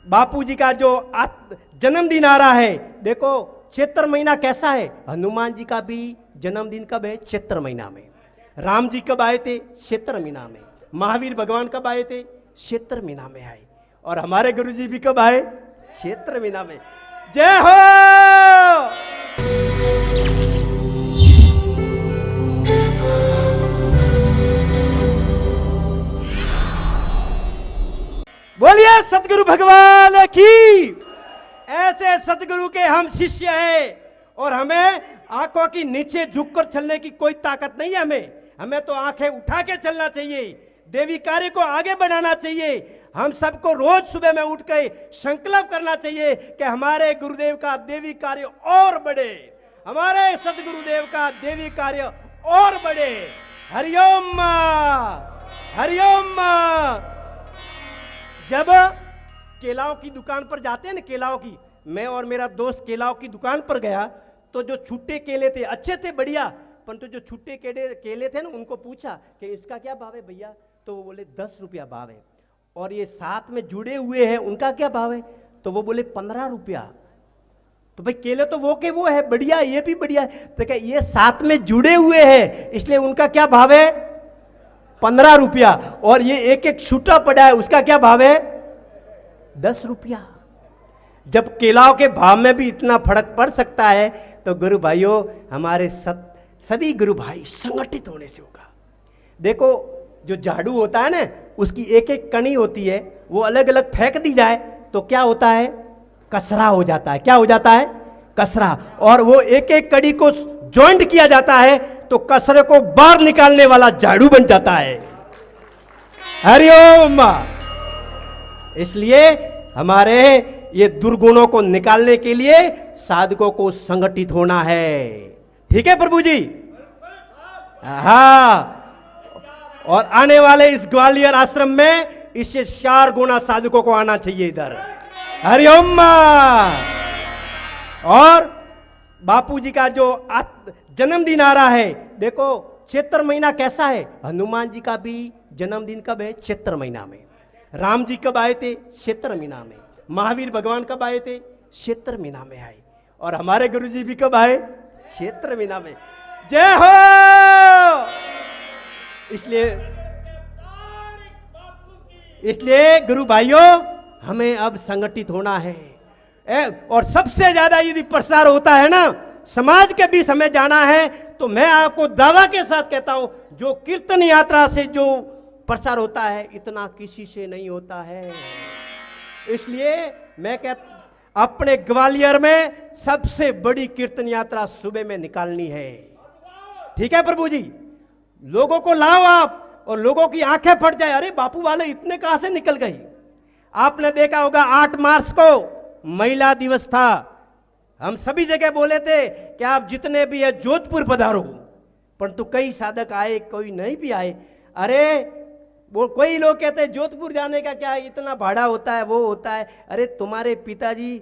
बापूजी का जो जन्मदिन आ रहा है, देखो चैत्र महीना कैसा है। हनुमान जी का भी जन्मदिन कब है? चैत्र महीना में। राम जी कब आए थे? चैत्र महीना में। महावीर भगवान कब आए थे? चैत्र महीना में आए। और हमारे गुरु जी भी कब आए? चैत्र महीना में। जय हो। बोलिए सतगुरु भगवान की। ऐसे सतगुरु के हम शिष्य हैं और हमें आंखों की नीचे झुककर चलने की कोई ताकत नहीं है। हमें तो आंखें उठा के चलना चाहिए, देवी कार्य को आगे बढ़ाना चाहिए। हम सबको रोज सुबह में उठ के संकल्प करना चाहिए कि हमारे गुरुदेव का देवी कार्य और बढ़े, हमारे सतगुरुदेव का देवी कार्य और बढ़े। हरिओम हरिओम। जब केलाओं की दुकान पर जाते हैं ना, केलाओं की, मैं और मेरा दोस्त केलाओं की दुकान पर गया तो जो छुट्टे केले थे अच्छे थे, बढ़िया, परंतु जो छुट्टे केले थे ना, उनको पूछा कि इसका क्या भाव है भैया, तो वो बोले 10 रुपया भाव है। और ये साथ में जुड़े हुए हैं, उनका क्या भाव है? तो वो बोले 15 रुपया। तो भाई केले तो वो के वो है, बढ़िया, ये भी बढ़िया है, तो क्या ये साथ में जुड़े हुए हैं इसलिए उनका क्या भाव है? 15 रुपया। और ये एक एक छूटा पड़ा है, उसका क्या भाव है? 10 रुपया। जब केलाओं के भाव में भी इतना फर्क पड़ सकता है तो गुरु भाइयों, हमारे सभी गुरु भाई संगठित होने से होगा। देखो जो झाड़ू होता है ना, उसकी एक एक कणी होती है, वो अलग अलग फेंक दी जाए तो क्या होता है? कसरा हो जाता है। क्या हो जाता है? कसरा। और वो एक एक कड़ी को जॉइंट किया जाता है तो कसरे को बाहर निकालने वाला झाड़ू बन जाता है। हरिओम। इसलिए हमारे ये दुर्गुणों को निकालने के लिए साधकों को संगठित होना है। ठीक है प्रभु जी? हाँ। और आने वाले इस ग्वालियर आश्रम में इससे 4 गुना साधकों को आना चाहिए इधर। हरिओम। और बापूजी का जो जन्मदिन आ रहा है, देखो चैत्र महीना कैसा है। हनुमान जी का भी जन्मदिन कब है? चैत्र महीना में। राम जी कब आए थे? चैत्र महीना में। महावीर भगवान कब आए थे? चैत्र महीना में आए। और हमारे गुरु जी भी कब आए? चैत्र महीना में। जय हो। इसलिए गुरु भाइयों, हमें अब संगठित होना है। और सबसे ज्यादा यदि प्रसार होता है ना, समाज के बीच हमें जाना है, तो मैं आपको दावा के साथ कहता हूं, जो कीर्तन यात्रा से जो प्रसार होता है इतना किसी से नहीं होता है। इसलिए मैं कहता अपने ग्वालियर में सबसे बड़ी कीर्तन यात्रा सुबह में निकालनी है। ठीक है प्रभु जी? लोगों को लाओ आप, और लोगों की आंखें फट जाए, अरे बापू वाले इतने कहां से निकल गए। आपने देखा होगा 8 मार्च को महिला दिवस था, हम सभी जगह बोले थे कि आप जितने भी है जोधपुर पधारो, परंतु कई साधक आए, कोई नहीं भी आए। अरे वो कोई लोग कहते हैं जोधपुर जाने का क्या है, इतना भाड़ा होता है, वो होता है। अरे तुम्हारे पिताजी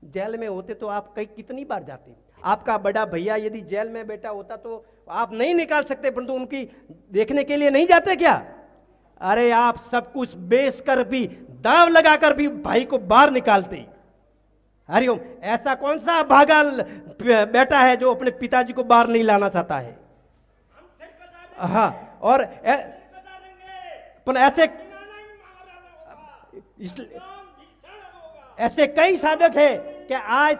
जेल में होते तो आप कितनी बार जाते? आपका बड़ा भैया यदि जेल में बैठा होता तो आप नहीं निकाल सकते, परंतु उनकी देखने के लिए नहीं जाते क्या? अरे आप सब कुछ बेच कर भी, दाव लगाकर भी भाई को बाहर निकालते। हरिओम। ऐसा कौन सा भागा बेटा है जो अपने पिताजी को बाहर नहीं लाना चाहता है? हाँ। और पर ऐसे कई साधक हैं कि आज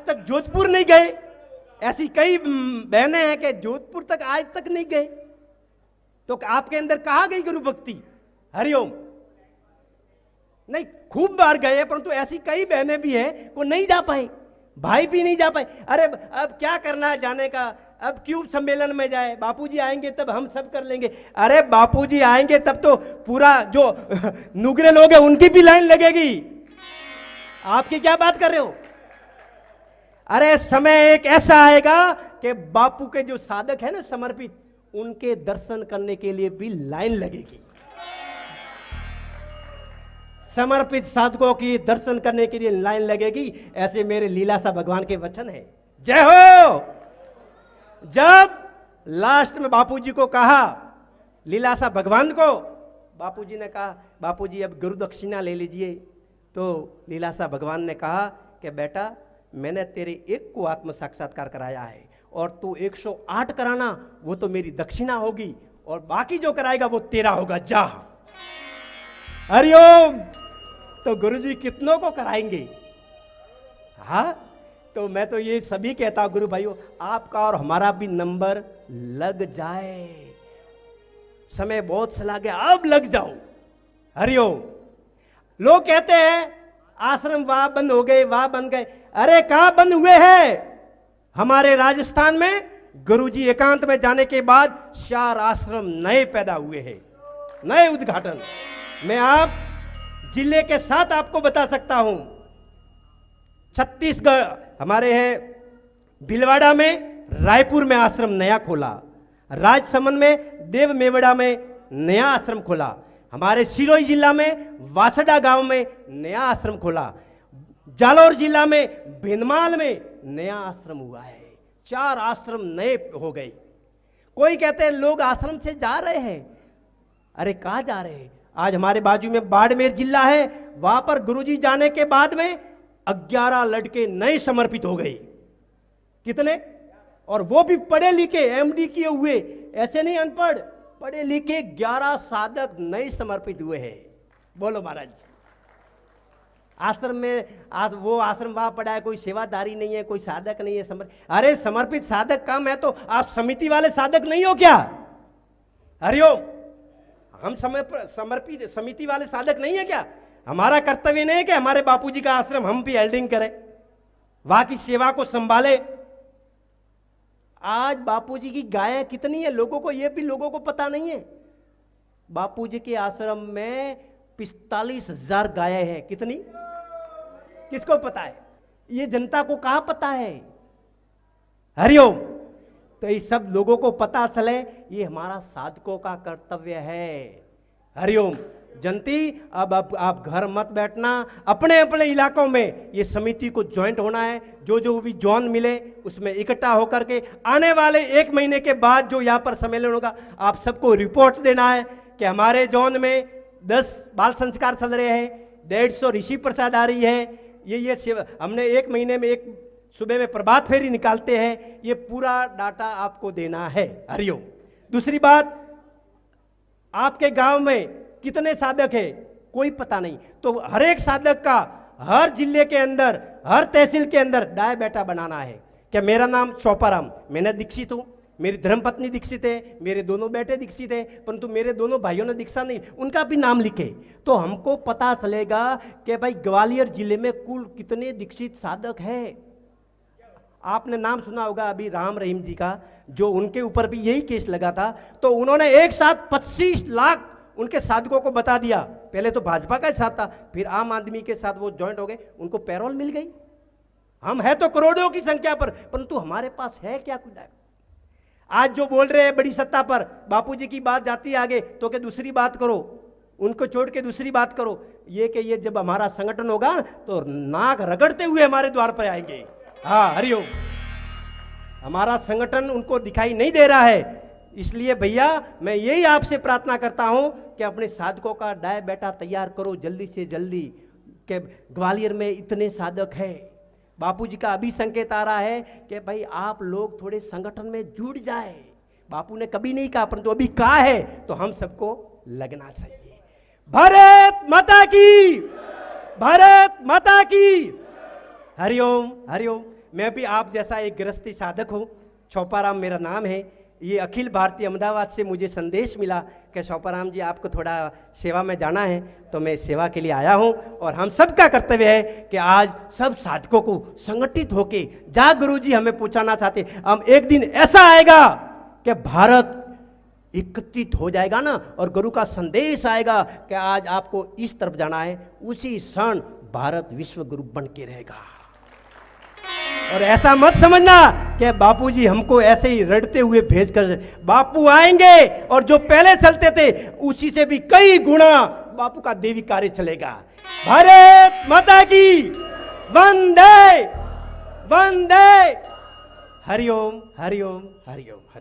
तक जोधपुर नहीं गए। ऐसी कई बहनें हैं कि जोधपुर तक आज तक नहीं गए। तो आपके अंदर कहाँ गई गुरु भक्ति? हरिओम। नहीं, खूब बार गए, परंतु ऐसी कई बहनें भी हैं को नहीं जा पाए, भाई भी नहीं जा पाए। अरे अब क्या करना है जाने का, अब क्यों सम्मेलन में जाए, बापूजी आएंगे तब हम सब कर लेंगे। अरे बापूजी आएंगे तब तो पूरा जो नुगरे लोग हैं उनकी भी लाइन लगेगी। आपकी क्या बात कर रहे हो? अरे समय एक ऐसा आएगा कि बापू के जो साधक है ना समर्पित, उनके दर्शन करने के लिए भी लाइन लगेगी। समर्पित साधकों की दर्शन करने के लिए लाइन लगेगी, ऐसे मेरे लीलासा भगवान के वचन है। जय हो। जब लास्ट में बापूजी को कहा, लीलासा भगवान को, बापूजी ने कहा बापूजी अब गुरु दक्षिणा ले लीजिए। तो लीलाशाह भगवान ने कहा कि बेटा मैंने तेरे एक को आत्म साक्षात्कार कराया है और तू 108 कराना, वो तो मेरी दक्षिणा होगी और बाकी जो कराएगा वो तेरा होगा, जा। हरिओम। तो गुरुजी कितनों को कराएंगे? हाँ, तो मैं तो ये सभी कहता हूं गुरु भाइयों, आपका और हमारा भी नंबर लग जाए। समय बहुत चला गया, अब लग जाओ। हरिओम। लोग कहते हैं आश्रम वहां बंद हो गए, वहां बंद गए। अरे कहां बंद हुए हैं? हमारे राजस्थान में गुरुजी एकांत में जाने के बाद 4 आश्रम नए पैदा हुए हैं, नए उद्घाटन। मैं आप जिले के साथ आपको बता सकता हूं। छत्तीसगढ़ हमारे है भीलवाड़ा में, रायपुर में आश्रम नया खोला, राजसमंद में देव मेवड़ा में नया आश्रम खोला, हमारे सिरोही जिला में वासड़ा गांव में नया आश्रम खोला, जालौर जिला में भिनमाल में नया आश्रम हुआ है। 4 आश्रम नए हो गए। कोई कहते हैं लोग आश्रम से जा रहे हैं। अरे कहां जा रहे हैं? आज हमारे बाजू में बाड़मेर जिला है, वहां पर गुरुजी जाने के बाद में 11 लड़के नए समर्पित हो गए। कितने? और वो भी पढ़े लिखे, एमडी किए हुए, ऐसे नहीं अनपढ़, पढ़े लिखे 11 साधक नए समर्पित हुए हैं। बोलो महाराज। आश्रम में वो आश्रम वहां पड़ा है, कोई सेवादारी नहीं है, कोई साधक नहीं है। अरे समर्पित साधक कम है तो आप समिति वाले साधक नहीं हो क्या? हरिओम। हम समर्पित समिति वाले साधक नहीं है क्या? हमारा कर्तव्य नहीं है कि हमारे बापूजी का आश्रम हम भी हेल्डिंग करें, वहां की सेवा को संभाले। आज बापूजी की गायें कितनी है, लोगों को ये भी लोगों को पता नहीं है। बापूजी के आश्रम में 45,000 गायें हैं। कितनी? किसको पता है? ये जनता को कहां पता है? हरिओम। तो ये सब लोगों को पता चले, ये हमारा साधकों का कर्तव्य है। हरिओम। जनती, अब आप घर मत बैठना, अपने अपने इलाकों में ये समिति को ज्वाइंट होना है। जो भी जोन मिले उसमें इकट्ठा होकर के आने वाले 1 महीने के बाद जो यहाँ पर सम्मेलन होगा, आप सबको रिपोर्ट देना है कि हमारे जोन में 10 बाल संस्कार चल रहे हैं, 150 ऋषि प्रसाद आ रही है, ये हमने 1 महीने में एक सुबह में प्रभात फेरी निकालते हैं। ये पूरा डाटा आपको देना है। हरिओम। दूसरी बात, आपके गांव में कितने साधक है कोई पता नहीं, तो हर एक साधक का हर जिले के अंदर, हर तहसील के अंदर डाय बेटा बनाना है। क्या मेरा नाम चौपाराम, मैंने दीक्षित हूं, मेरी धर्मपत्नी दीक्षित है, मेरे दोनों बेटे दीक्षित है, परंतु मेरे दोनों भाइयों ने दीक्षा नहीं, उनका भी नाम लिखे तो हमको पता चलेगा कि भाई ग्वालियर जिले में कुल कितने दीक्षित साधक है। आपने नाम सुना होगा अभी राम रहीम जी का, जो उनके ऊपर भी यही केस लगा था, तो उन्होंने एक साथ 25 लाख उनके साधकों को बता दिया। पहले तो भाजपा का साथ था, फिर आम आदमी के साथ वो ज्वाइंट हो गए, उनको पैरोल मिल गई। हम है तो करोड़ों की संख्या पर, परंतु हमारे पास है क्या कुछ? आज जो बोल रहे हैं बड़ी सत्ता पर, बापूजी की बात जाती है आगे तो क्या दूसरी बात करो, उनको छोड़ के दूसरी बात करो। ये कि ये जब हमारा संगठन होगा तो नाक रगड़ते हुए हमारे द्वार पर आएंगे। हाँ हरिओम। हमारा संगठन उनको दिखाई नहीं दे रहा है, इसलिए भैया मैं यही आपसे प्रार्थना करता हूं कि अपने साधकों का डाय बेटा तैयार करो जल्दी से जल्दी। कि ग्वालियर में इतने साधक हैं, बापूजी का अभी संकेत आ रहा है कि भाई आप लोग थोड़े संगठन में जुड़ जाए। बापू ने कभी नहीं कहा, परंतु अभी कहा है, तो हम सबको लगना चाहिए। भारत माता की, भारत माता की। हरिओम हरिओम। मैं भी आप जैसा एक गृहस्थी साधक हूँ, चौपाराम मेरा नाम है। ये अखिल भारतीय अहमदाबाद से मुझे संदेश मिला कि चौपाराम जी आपको थोड़ा सेवा में जाना है, तो मैं सेवा के लिए आया हूँ। और हम सबका कर्तव्य है कि आज सब साधकों को संगठित होके, जहाँ गुरुजी हमें पूछाना चाहते, हम एक दिन ऐसा आएगा कि भारत एकत्रित हो जाएगा ना, और गुरु का संदेश आएगा कि आज आपको इस तरफ जाना है, उसी क्षण भारत विश्व गुरु बन के रहेगा। और ऐसा मत समझना कि बापूजी हमको ऐसे ही रड़ते हुए भेजकर, बापू आएंगे और जो पहले चलते थे उसी से भी कई गुना बापू का देवी कार्य चलेगा। भारत माता की वंदे वंदे। हरिओम हरिओम हरिओम हरिओम।